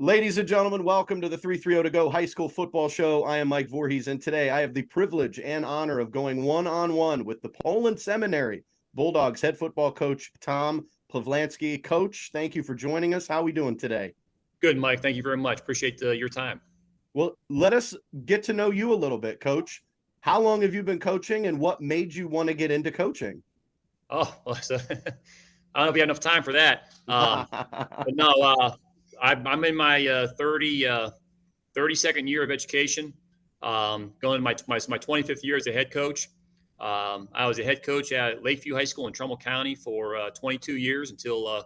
Ladies and gentlemen, welcome to the 330 to Go High School Football Show. I am Mike Voorhees, and today I have the privilege and honor of going one-on-one with the Poland Seminary Bulldogs head football coach, Tom Pavlansky. Coach, thank you for joining us. How are we doing today? Good, Mike. Thank you very much. Appreciate your time. Well, let us get to know you a little bit, Coach. How long have you been coaching, and what made you want to get into coaching? Oh, well, so, I don't know if we have enough time for that. But no, I'm in my 32nd year of education, going to my 25th year as a head coach. I was a head coach at Lakeview High School in Trumbull County for 22 years until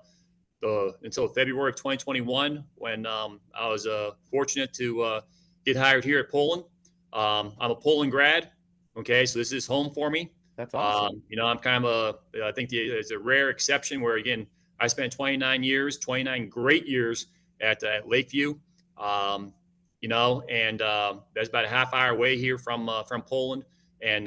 February of 2021, when I was fortunate to get hired here at Poland. I'm a Poland grad. Okay, so this is home for me. That's awesome. I'm kind of I think it's a rare exception where, again, I spent 29 great years at Lakeview. And that's about a half hour away here from Poland. And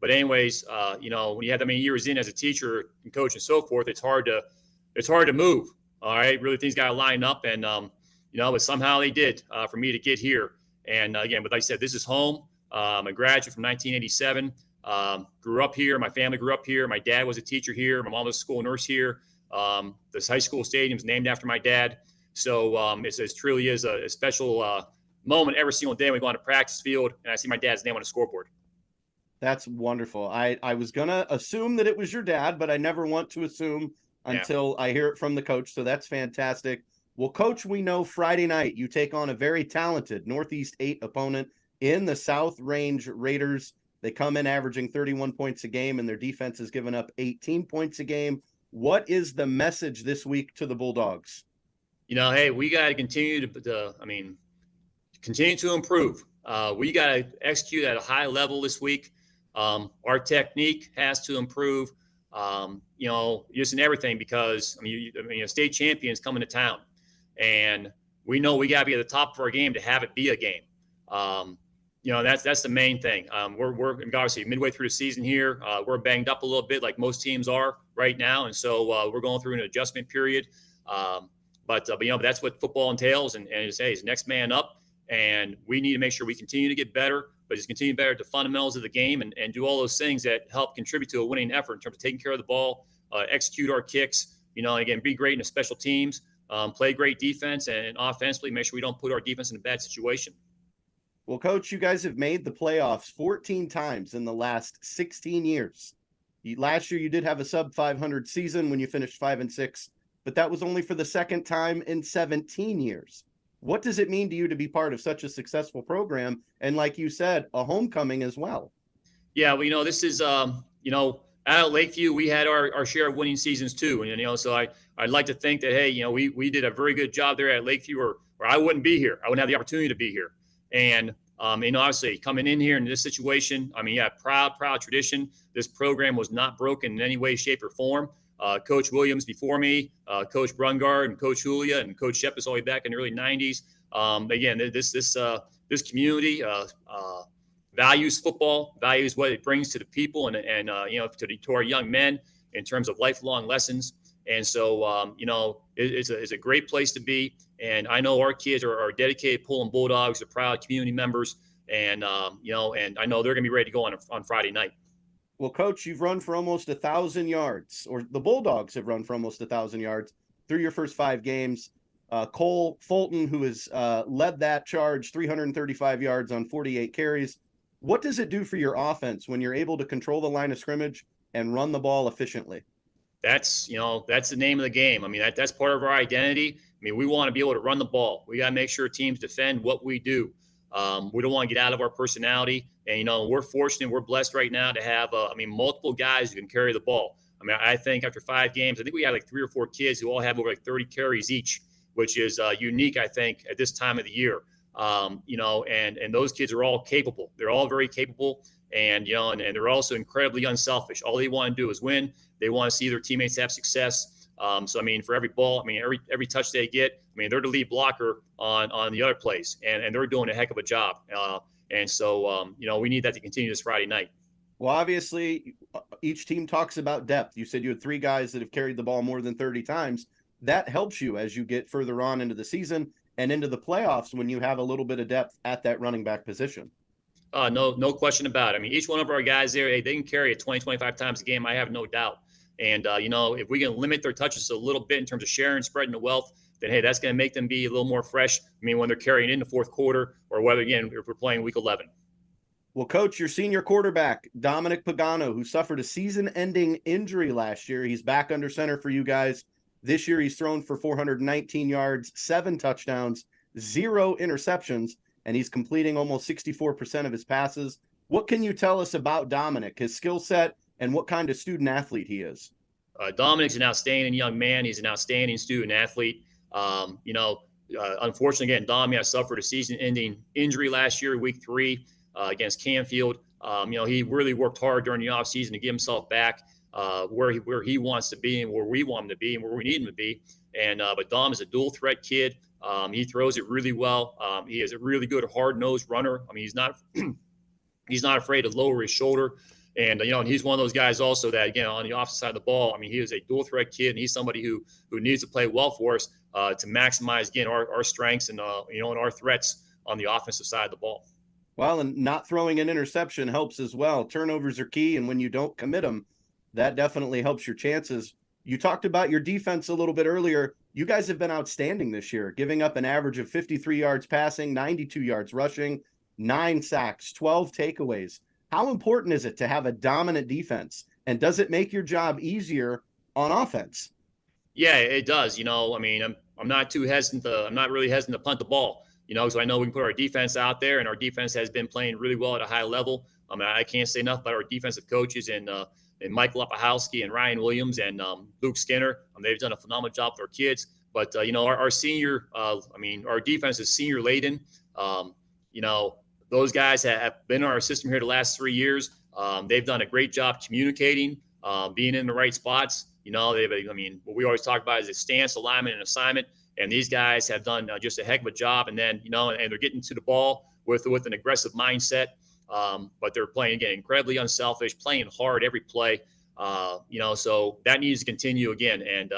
but anyways, when you have that many years in as a teacher and coach and so forth, it's hard to move. All right, really things got to line up, and but somehow they did for me to get here. And again, but like I said, this is home. I'm a graduate from 1987. Grew up here. My family grew up here. My dad was a teacher here. My mom was a school nurse here. This high school stadium is named after my dad. So it truly is a special moment every single day when we go on a practice field and I see my dad's name on the scoreboard. That's wonderful. I was going to assume that it was your dad, but I never want to assume until I hear it from the coach. So that's fantastic. Well, Coach, we know Friday night you take on a very talented Northeast 8 opponent in the South Range Raiders. They come in averaging 31 points a game, and their defense has given up 18 points a game. What is the message this week to the Bulldogs? Hey, we got to continue continue to improve. We got to execute at a high level this week. Our technique has to improve. Just in everything, because state champions coming to town, and we know we got to be at the top of our game to have it be a game. That's the main thing. We're obviously midway through the season here. We're banged up a little bit, like most teams are right now, and so we're going through an adjustment period. But that's what football entails, and it's next man up, and we need to make sure we continue to get better, but just continue better at the fundamentals of the game and do all those things that help contribute to a winning effort in terms of taking care of the ball, execute our kicks, again, be great in the special teams, play great defense, and offensively make sure we don't put our defense in a bad situation. Well, Coach, you guys have made the playoffs 14 times in the last 16 years. Last year, you did have a sub-500 season when you finished 5-6, but that was only for the second time in 17 years. What does it mean to you to be part of such a successful program? And like you said, a homecoming as well. Yeah, well, this is, out at Lakeview, we had our share of winning seasons too. And, so I'd like to think that, hey, we did a very good job there at Lakeview, or I wouldn't be here. I wouldn't have the opportunity to be here. And, obviously coming in here in this situation, proud tradition. This program was not broken in any way, shape, or form. Coach Williams before me, Coach Brungard, and Coach Julia, and Coach Shepis all the way back in the early 90s. Again, this community values football, values what it brings to the people, and to our young men in terms of lifelong lessons. And so, it's a great place to be. And I know our kids are dedicated Poland Bulldogs, are proud community members, and and I know they're going to be ready to go on Friday night. Well, Coach, you've run for almost 1,000 yards, or the Bulldogs have run for almost 1,000 yards through your first 5 games. Cole Fulton, who has led that charge, 335 yards on 48 carries. What does it do for your offense when you're able to control the line of scrimmage and run the ball efficiently? That's the name of the game. That's part of our identity. We want to be able to run the ball. We got to make sure teams defend what we do. We don't want to get out of our personality. And, we're fortunate, we're blessed right now to have, multiple guys who can carry the ball. I think after 5 games, I think we had like 3 or 4 kids who all have over like 30 carries each, which is unique, I think, at this time of the year. And those kids are all capable. They're all very capable. And, and they're also incredibly unselfish. All they want to do is win. They want to see their teammates have success. So, for every ball, every touch they get, they're the lead blocker on the other plays, and they're doing a heck of a job. And so, we need that to continue this Friday night. Well, obviously, each team talks about depth. You said you had 3 guys that have carried the ball more than 30 times. That helps you as you get further on into the season. and into the playoffs when you have a little bit of depth at that running back position. No question about it. I mean, each one of our guys there, they can carry it 20, 25 times a game. I have no doubt. And, if we can limit their touches a little bit in terms of sharing, spreading the wealth, then, hey, that's going to make them be a little more fresh. I mean, when they're carrying in the fourth quarter or whether, again, if we're playing week 11. Well, Coach, your senior quarterback, Dominic Pagano, who suffered a season-ending injury last year, he's back under center for you guys. This year, he's thrown for 419 yards, 7 touchdowns, 0 interceptions, and he's completing almost 64% of his passes. What can you tell us about Dominic, his skill set, and what kind of student athlete he is? Dominic's an outstanding young man. He's an outstanding student athlete. Unfortunately, again, Dominic suffered a season-ending injury last year, week 3, against Canfield. He really worked hard during the offseason to get himself back where he wants to be and where we want him to be and where we need him to be. But Dom is a dual threat kid. He throws it really well. He is a really good hard-nosed runner. I mean, he's not he's not afraid to lower his shoulder. And he's one of those guys also that, again, on the offensive side of the ball, I mean, he is a dual threat kid, and he's somebody who needs to play well for us to maximize, again, our strengths and and our threats on the offensive side of the ball. Well, and not throwing an interception helps as well. Turnovers are key, and when you don't commit them, that definitely helps your chances. You talked about your defense a little bit earlier. You guys have been outstanding this year, giving up an average of 53 yards passing, 92 yards rushing, 9 sacks, 12 takeaways. How important is it to have a dominant defense, and does it make your job easier on offense? Yeah, it does. I mean, I'm not too hesitant. I'm not really hesitant to punt the ball. So I know we can put our defense out there, and our defense has been playing really well at a high level. I can't say enough about our defensive coaches and Mike Pavlansky and Ryan Williams and Luke Skinner. They've done a phenomenal job with our kids. But our senior, our defense is senior laden. Those guys have been in our system here the last 3 years. They've done a great job communicating, being in the right spots. What we always talk about is a stance, alignment, and assignment. And these guys have done just a heck of a job. And then, and they're getting to the ball with an aggressive mindset. But they're playing, again, incredibly unselfish, playing hard every play. So that needs to continue again. And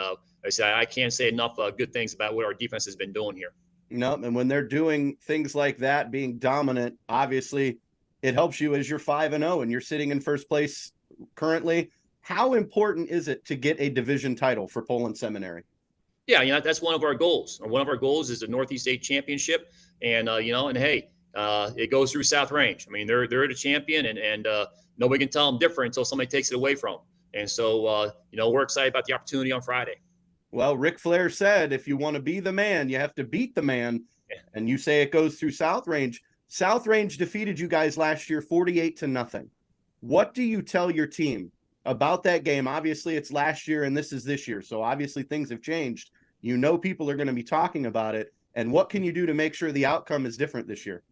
I can't say enough good things about what our defense has been doing here. No, and when they're doing things like that, being dominant, obviously it helps you as you're 5-0 and you're sitting in first place currently. How important is it to get a division title for Poland Seminary? Yeah, that's one of our goals. One of our goals is the Northeast State Championship, and it goes through South Range. I mean, they're the champion, and nobody can tell them different until somebody takes it away from them. And so, we're excited about the opportunity on Friday. Well, Ric Flair said, if you want to be the man, you have to beat the man. Yeah. And you say it goes through South Range. South Range defeated you guys last year 48-0. What do you tell your team about that game? Obviously, it's last year and this is this year. So obviously things have changed. People are going to be talking about it. And what can you do to make sure the outcome is different this year?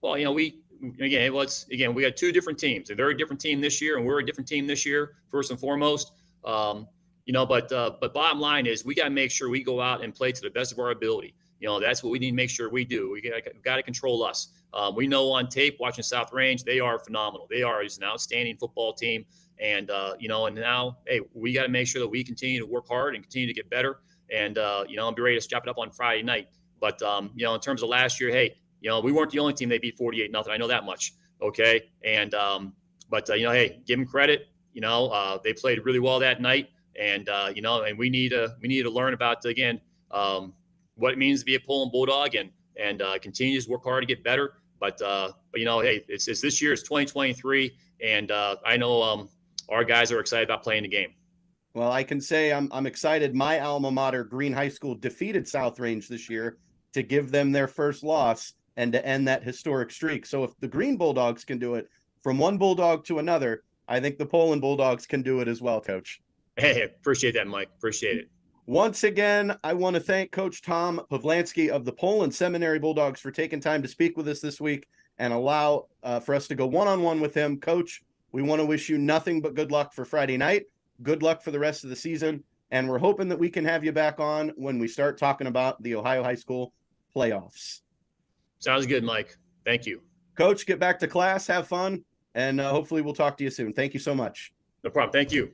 Well, we got 2 different teams. They're a different team this year, and we're a different team this year, first and foremost. But bottom line is we got to make sure we go out and play to the best of our ability. That's what we need to make sure we do. We got to control us. We know on tape, watching South Range, they are phenomenal. They are just an outstanding football team. And now, hey, we got to make sure that we continue to work hard and continue to get better. And, I'll be ready to strap it up on Friday night. But, in terms of last year, hey, we weren't the only team they beat 48-0. I know that much. Okay. And, hey, give them credit. They played really well that night. And, and we need to learn about, again, what it means to be a Poland Bulldog and continue to work hard to get better. But hey, it's this year, it's 2023. And I know our guys are excited about playing the game. Well, I can say I'm excited. My alma mater, Green High School, defeated South Range this year to give them their first loss and to end that historic streak. So if the Green Bulldogs can do it from one Bulldog to another, I think the Poland Bulldogs can do it as well, Coach. Hey, appreciate that, Mike. Appreciate it. Once again, I want to thank Coach Tom Pavlansky of the Poland Seminary Bulldogs for taking time to speak with us this week and allow for us to go one-on-one with him. Coach, we want to wish you nothing but good luck for Friday night. Good luck for the rest of the season. And we're hoping that we can have you back on when we start talking about the Ohio High School playoffs. Sounds good, Mike. Thank you. Coach, get back to class, have fun, and hopefully we'll talk to you soon. Thank you so much. No problem. Thank you.